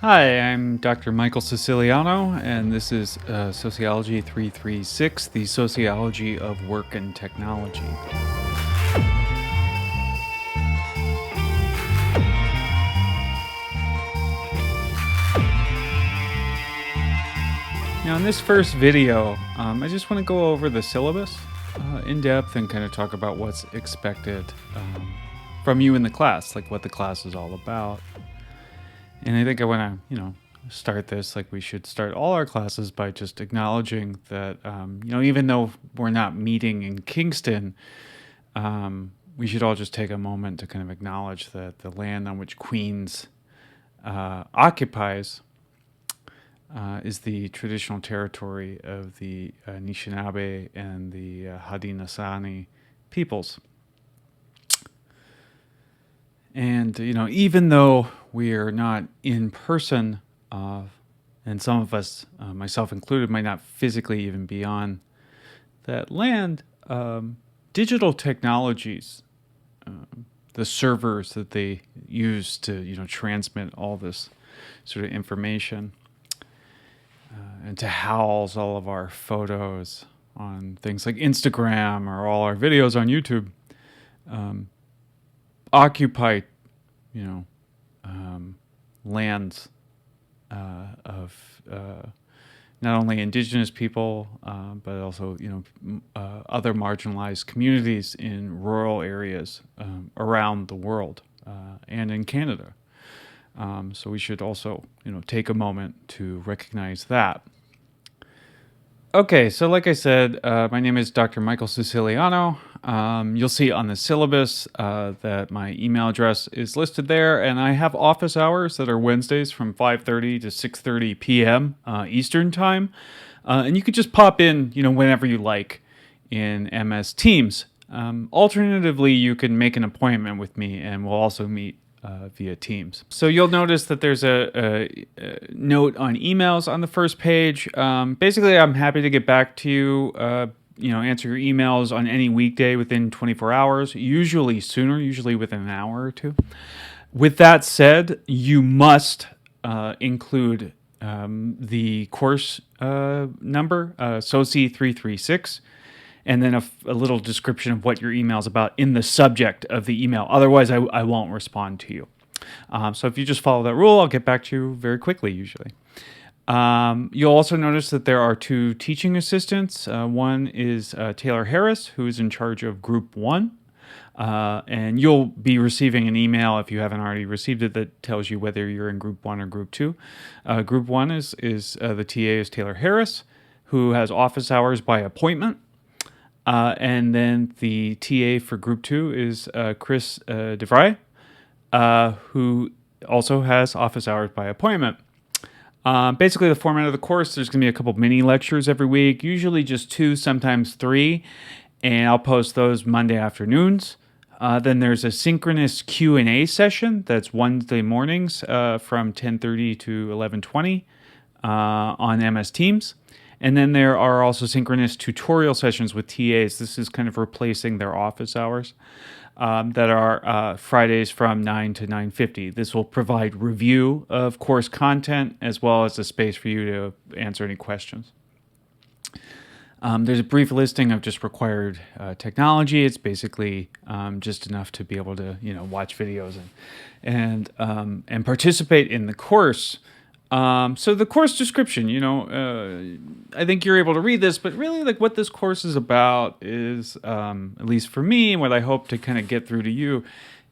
Hi, I'm Dr. Michael Siciliano, and this is Sociology 336, the Sociology of Work and Technology. Now, in this first video, I just want to go over the syllabus in depth and kind of talk about what's expected from you in the class, like what the class is all about. And I think I want to, start this like we should start all our classes by just acknowledging that, even though we're not meeting in Kingston, we should all just take a moment to kind of acknowledge that the land on which Queens occupies is the traditional territory of the Anishinaabe and the Haudenosaunee peoples. And, even though we are not in person, and some of us, myself included, might not physically even be on that land, digital technologies, the servers that they use to, transmit all this sort of information, and to house all of our photos on things like Instagram or all our videos on YouTube, occupy, lands of not only indigenous people, but also, other marginalized communities in rural areas around the world and in Canada. So we should also, take a moment to recognize that. Okay, so like I said, my name is Dr. Michael Siciliano. You'll see on the syllabus that my email address is listed there, and I have office hours that are Wednesdays from 5:30 to 6:30 p.m. Eastern Time. And you could just pop in, whenever you like in MS Teams. Alternatively, you can make an appointment with me, and we'll also meet via Teams. So you'll notice that there's a note on emails on the first page. Basically, I'm happy to get back to you, answer your emails on any weekday within 24 hours, usually sooner, usually within an hour or two. With that said, you must include the course number, SOCY336, and then a little description of what your email is about in the subject of the email. Otherwise, I won't respond to you. So if you just follow that rule, I'll get back to you very quickly, usually. You'll also notice that there are two teaching assistants. One is Taylor Harris, who is in charge of Group 1. And you'll be receiving an email, if you haven't already received it, that tells you whether you're in Group 1 or Group 2. Group 1 is the TA is Taylor Harris, who has office hours by appointment. And then the TA for Group 2 is Chris DeVry, who also has office hours by appointment. Basically, the format of the course, there's going to be a couple mini lectures every week, usually just 2, sometimes 3, and I'll post those Monday afternoons. Then there's a synchronous Q&A session that's Wednesday mornings from 10:30 to 11:20 on MS Teams. And then there are also synchronous tutorial sessions with TAs. This is kind of replacing their office hours that are Fridays from 9 to 9:50. This will provide review of course content as well as a space for you to answer any questions. There's a brief listing of just required technology. It's basically just enough to be able to, watch videos and participate in the course. So the course description, I think you're able to read this, but really like what this course is about is, at least for me, what I hope to kind of get through to you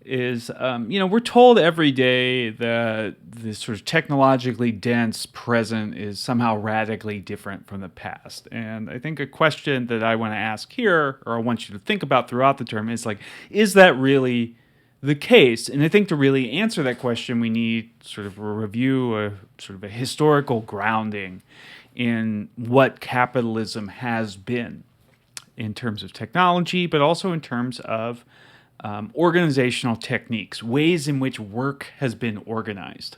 is, we're told every day that this sort of technologically dense present is somehow radically different from the past. And I think a question that I want to ask here, or I want you to think about throughout the term, is like, is that really the case? And I think to really answer that question, we need sort of a review, sort of a historical grounding in what capitalism has been in terms of technology, but also in terms of organizational techniques, ways in which work has been organized.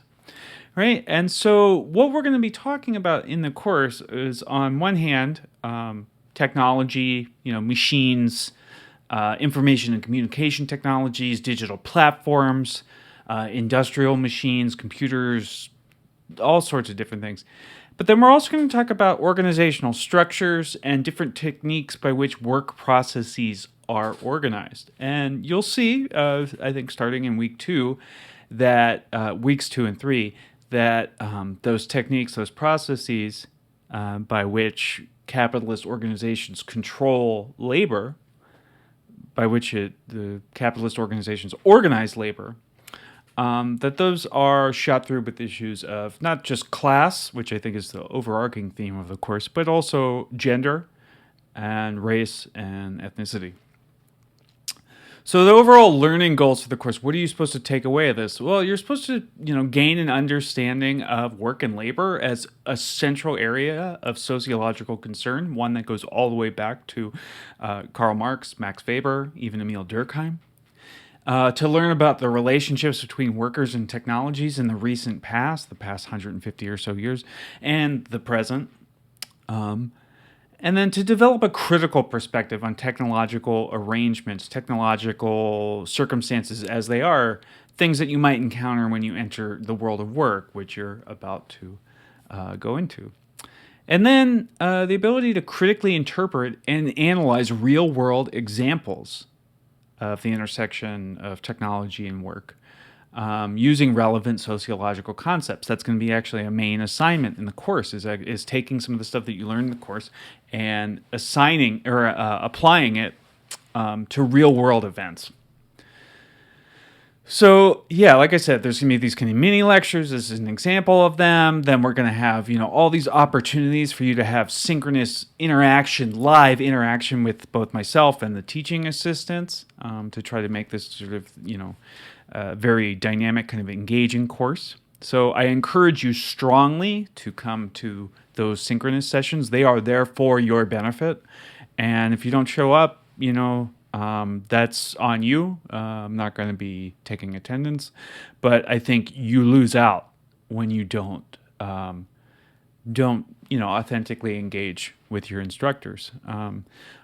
Right? And so what we're going to be talking about in the course is, on one hand, technology, machines, information and communication technologies, digital platforms, industrial machines, computers, all sorts of different things. But then we're also going to talk about organizational structures and different techniques by which work processes are organized. And you'll see, I think starting in week 2, that weeks 2 and 3, that those techniques, those processes by which capitalist organizations control labor, by which the capitalist organizations organize labor, that those are shot through with issues of not just class, which I think is the overarching theme of the course, but also gender and race and ethnicity. So the overall learning goals for the course, what are you supposed to take away of this? Well, you're supposed to, gain an understanding of work and labor as a central area of sociological concern, one that goes all the way back to Karl Marx, Max Weber, even Emil Durkheim. To learn about the relationships between workers and technologies in the recent past, the past 150 or so years, and the present. And then to develop a critical perspective on technological arrangements, technological circumstances as they are, things that you might encounter when you enter the world of work, which you're about to go into. And then the ability to critically interpret and analyze real-world examples of the intersection of technology and work, using relevant sociological concepts. That's going to be actually a main assignment in the course, is taking some of the stuff that you learn in the course and assigning or applying it to real-world events. So, yeah, like I said, there's going to be these kind of mini lectures. This is an example of them. Then we're going to have, all these opportunities for you to have synchronous interaction, live interaction with both myself and the teaching assistants to try to make this sort of, very dynamic, kind of engaging course. So I encourage you strongly to come to those synchronous sessions. They are there for your benefit. And if you don't show up, that's on you. I'm not going to be taking attendance, but I think you lose out when you don't authentically engage with your instructors.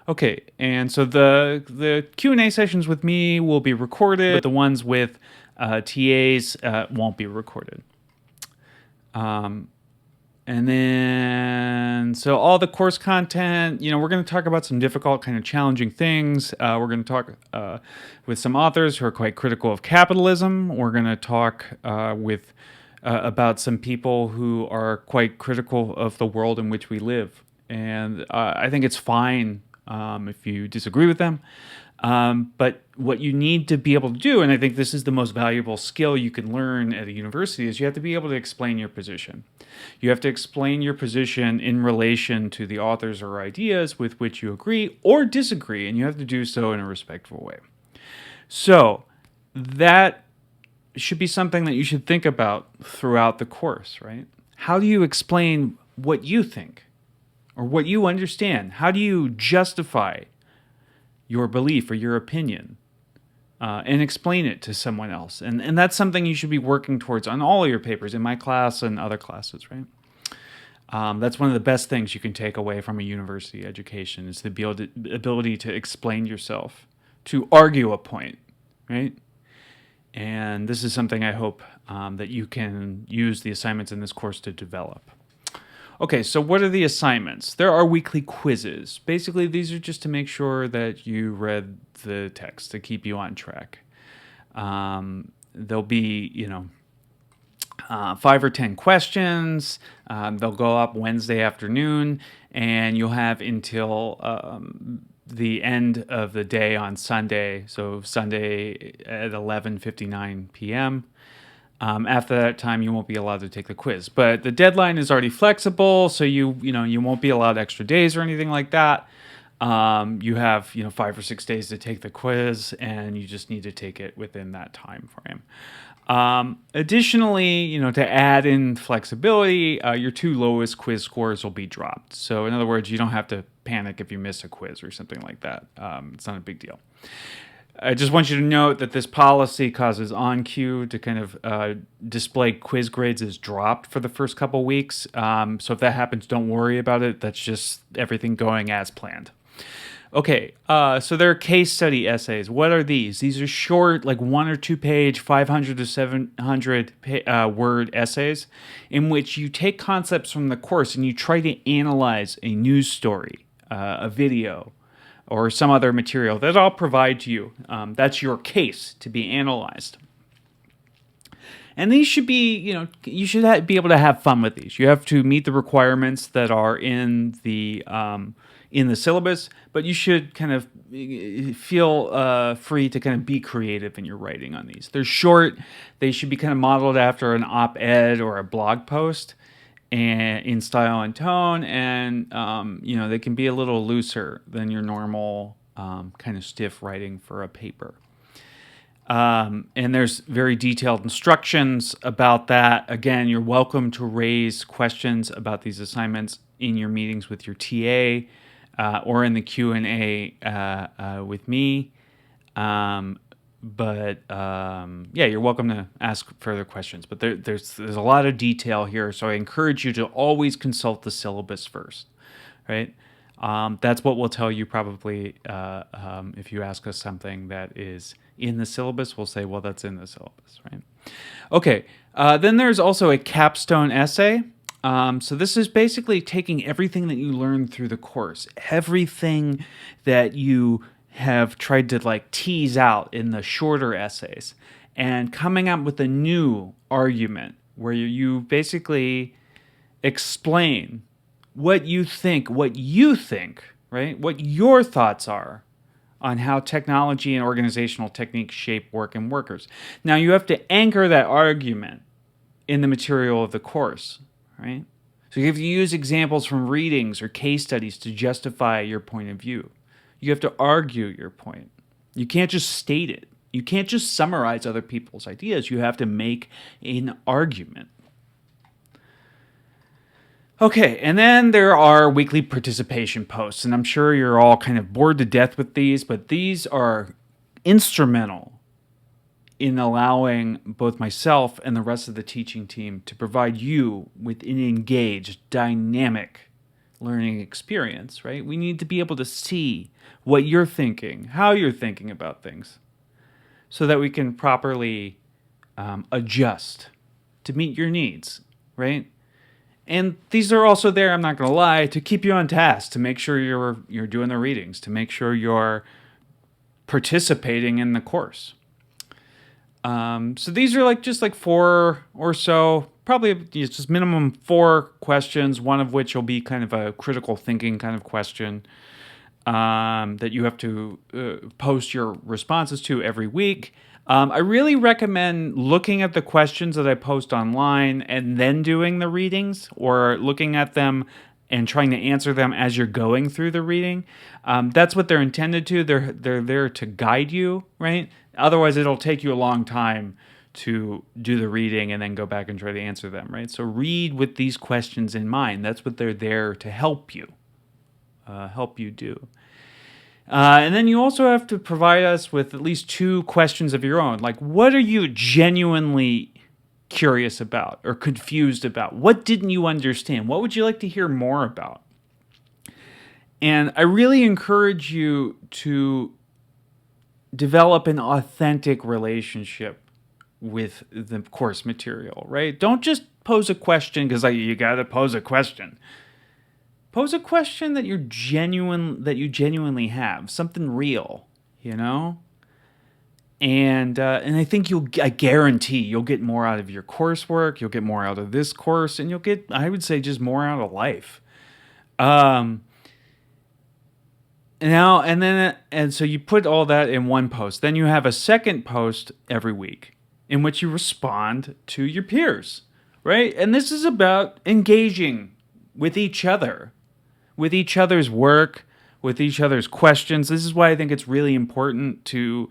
Okay, and so the Q&A sessions with me will be recorded, but the ones with TAs won't be recorded. And then, so all the course content, we're going to talk about some difficult, kind of challenging things. We're going to talk with some authors who are quite critical of capitalism. We're going to talk about some people who are quite critical of the world in which we live. And I think it's fine if you disagree with them. But what you need to be able to do, and I think this is the most valuable skill you can learn at a university, is you have to be able to explain your position. You have to explain your position in relation to the authors or ideas with which you agree or disagree, and you have to do so in a respectful way. So that should be something that you should think about throughout the course, right? How do you explain what you think or what you understand? How do you justify your belief or your opinion and explain it to someone else? And that's something you should be working towards on all of your papers, in my class and other classes, right? That's one of the best things you can take away from a university education, is the ability to explain yourself, to argue a point, right? And this is something I hope that you can use the assignments in this course to develop. Okay, so what are the assignments? There are weekly quizzes. Basically, these are just to make sure that you read the text, to keep you on track. There'll be, 5 or 10 questions. They'll go up Wednesday afternoon, and you'll have until the end of the day on Sunday, so Sunday at 11:59 p.m. After that time, you won't be allowed to take the quiz. But the deadline is already flexible, so you won't be allowed extra days or anything like that. You have 5 or 6 days to take the quiz, and you just need to take it within that time frame. Additionally, to add in flexibility, your 2 lowest quiz scores will be dropped. So in other words, you don't have to panic if you miss a quiz or something like that. It's not a big deal. I just want you to note that this policy causes OnQ to kind of display quiz grades as dropped for the first couple weeks. So if that happens, don't worry about it. That's just everything going as planned. Okay, so there are case study essays. What are these? These are short, like 1 or 2 page, 500 to 700 word essays in which you take concepts from the course and you try to analyze a news story, a video, or some other material that I'll provide to you. That's your case to be analyzed. And these should be, you should be able to have fun with these. You have to meet the requirements that are in the syllabus, but you should kind of feel free to kind of be creative in your writing on these. They're short. They should be kind of modeled after an op-ed or a blog post, and in style and tone, and they can be a little looser than your normal kind of stiff writing for a paper. And there's very detailed instructions about that. Again, you're welcome to raise questions about these assignments in your meetings with your TA or in the Q&A with me. You're welcome to ask further questions. But there's a lot of detail here, so I encourage you to always consult the syllabus first, right? That's what we'll tell you probably if you ask us something that is in the syllabus. We'll say, well, that's in the syllabus, right? Okay, then there's also a capstone essay. So this is basically taking everything that you learned through the course, everything that you have tried to tease out in the shorter essays, and coming up with a new argument where you basically explain what you think, right? What your thoughts are on how technology and organizational techniques shape work and workers. Now, you have to anchor that argument in the material of the course, right? So you have to use examples from readings or case studies to justify your point of view. You have to argue your point. You can't just state it. You can't just summarize other people's ideas. You have to make an argument. Okay, and then there are weekly participation posts, and I'm sure you're all kind of bored to death with these, but these are instrumental in allowing both myself and the rest of the teaching team to provide you with an engaged, dynamic learning experience, right? We need to be able to see what you're thinking, how you're thinking about things, so that we can properly adjust to meet your needs, right? And these are also there, I'm not going to lie, to keep you on task, to make sure you're doing the readings, to make sure you're participating in the course. So these are just 4 or so, probably just minimum 4 questions, one of which will be kind of a critical thinking kind of question that you have to post your responses to every week. I really recommend looking at the questions that I post online and then doing the readings, or looking at them and trying to answer them as you're going through the reading. That's what they're intended to. They're there to guide you, right? Otherwise, it'll take you a long time to do the reading and then go back and try to answer them, right? So read with these questions in mind. That's what they're there to help you do. And then you also have to provide us with at least 2 questions of your own. Like, what are you genuinely curious about or confused about? What didn't you understand? What would you like to hear more about? And I really encourage you to develop an authentic relationship with the course material, right? Don't just pose a question because you got to pose a question. Pose a question that you genuinely have, something real, And I think I guarantee you'll get more out of your coursework, you'll get more out of this course, and you'll get, I would say, just more out of life. So you put all that in one post. Then you have a second post every week in which you respond to your peers, right? And this is about engaging with each other, with each other's work, with each other's questions. This is why I think it's really important to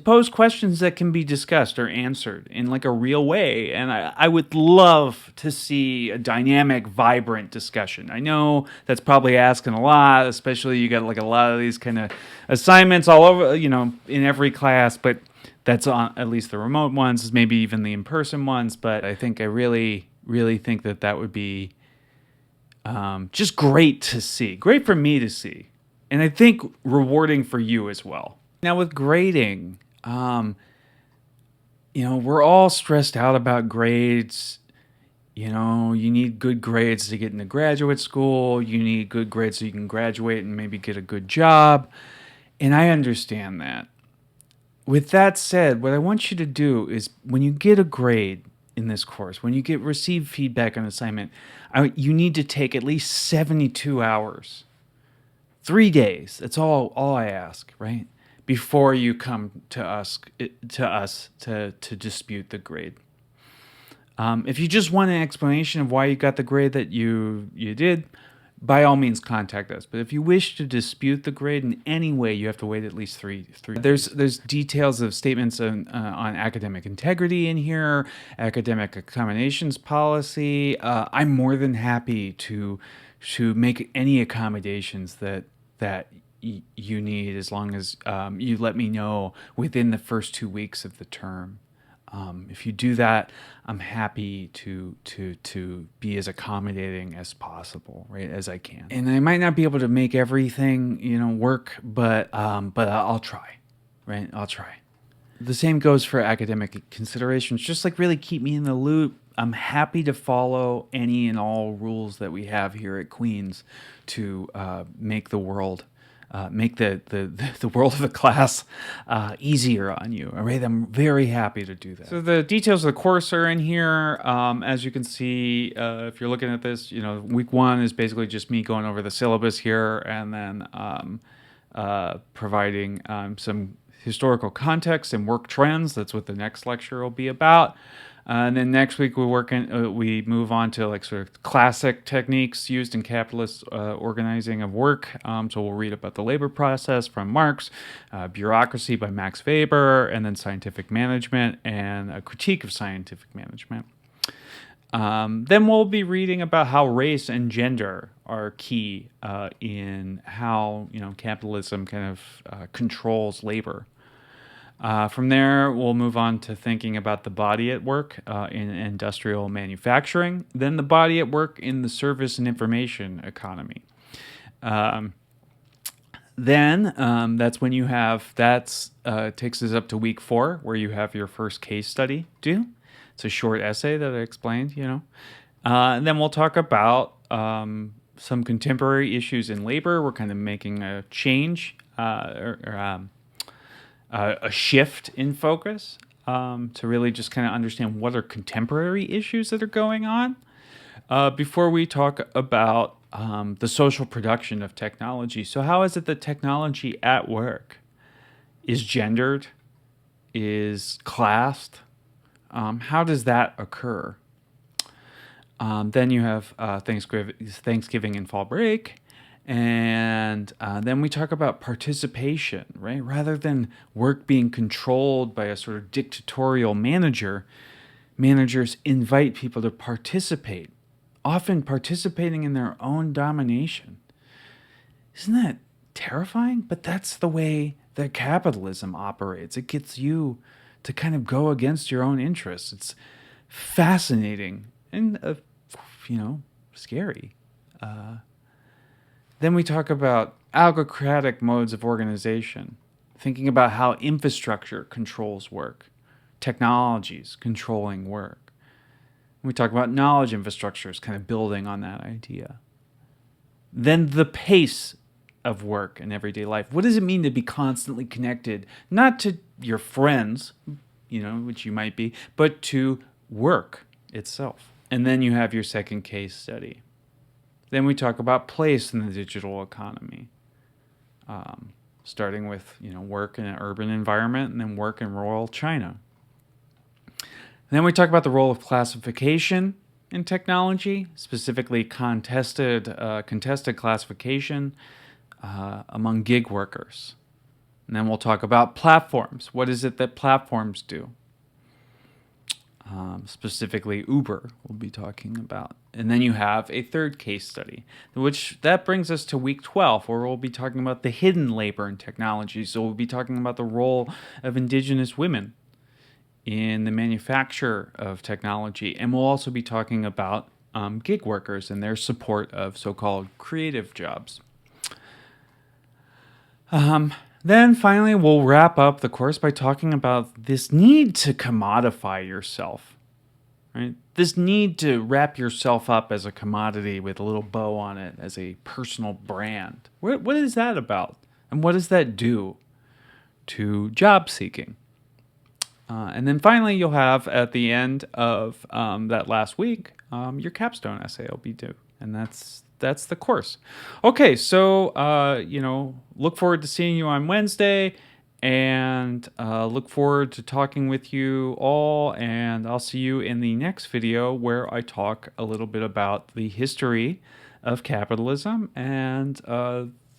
pose questions that can be discussed or answered in a real way. And I would love to see a dynamic, vibrant discussion. I know that's probably asking a lot, especially you got a lot of these kind of assignments all over, in every class, but that's on at least the remote ones, maybe even the in-person ones. But I think I really, really think that would be just great to see, great for me to see. and I think rewarding for you as well. Now with grading, we're all stressed out about grades. You need good grades to get into graduate school. You need good grades so you can graduate and maybe get a good job. And I understand that. With that said, what I want you to do is when you get a grade in this course, when you receive feedback on assignment, you need to take at least 72 hours, 3 days. That's all I ask, right? Before you come to us to dispute the grade. If you just want an explanation of why you got the grade that you did, by all means contact us. But if you wish to dispute the grade in any way, you have to wait at least three. There's details of statements on academic integrity in here, academic accommodations policy. I'm more than happy to make any accommodations that you need, as long as you let me know within the first 2 weeks of the term. If you do that, I'm happy to be as accommodating as possible, right, as I can. And I might not be able to make everything, work, but I'll try, right? I'll try. The same goes for academic considerations. Just really keep me in the loop. I'm happy to follow any and all rules that we have here at Queens to make the world. Make the world of the class easier on you. All right, I'm very happy to do that. So the details of the course are in here. As you can see, if you're looking at this, week 1 is basically just me going over the syllabus here, and then providing some historical context and work trends. That's what the next lecture will be about. And then next week we move on to sort of classic techniques used in capitalist organizing of work. So we'll read about the labor process from Marx, bureaucracy by Max Weber, and then scientific management and a critique of scientific management. Then we'll be reading about how race and gender are key in how capitalism kind of controls labor. From there, we'll move on to thinking about the body at work in industrial manufacturing, then the body at work in the service and information economy. Then that's when you have, takes us up to week 4, where you have your first case study due. It's a short essay that I explained, And then we'll talk about some contemporary issues in labor. We're kind of making a change, a shift in focus to really just kind of understand what are contemporary issues that are going on before we talk about the social production of technology. So how is it that technology at work is gendered, is classed? How does that occur? Then you have Thanksgiving and fall break. And then we talk about participation, right? Rather than work being controlled by a sort of dictatorial manager, managers invite people to participate, often participating in their own domination. Isn't that terrifying? But that's the way that capitalism operates. It gets you to kind of go against your own interests. It's fascinating and, scary. Then we talk about algocratic modes of organization, thinking about how infrastructure controls work, technologies controlling work. We talk about knowledge infrastructures, kind of building on that idea. Then the pace of work in everyday life. What does it mean to be constantly connected, not to your friends, which you might be, but to work itself? And then you have your second case study. Then we talk about place in the digital economy, starting with work in an urban environment and then work in rural China. And then we talk about the role of classification in technology, specifically contested classification among gig workers. And then we'll talk about platforms. What is it that platforms do? Specifically Uber we'll be talking about. And then you have a third case study, that brings us to week 12, where we'll be talking about the hidden labor in technology. So we'll be talking about the role of indigenous women in the manufacture of technology. And we'll also be talking about gig workers and their support of so-called creative jobs. Then finally, we'll wrap up the course by talking about this need to commodify yourself, right? This need to wrap yourself up as a commodity with a little bow on it as a personal brand. What is that about? And what does that do to job seeking? And then finally, you'll have at the end of that last week your capstone essay will be due, and that's the course. Okay, so look forward to seeing you on Wednesday, and look forward to talking with you all. And I'll see you in the next video where I talk a little bit about the history of capitalism and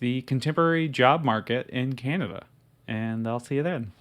the contemporary job market in Canada. And I'll see you then.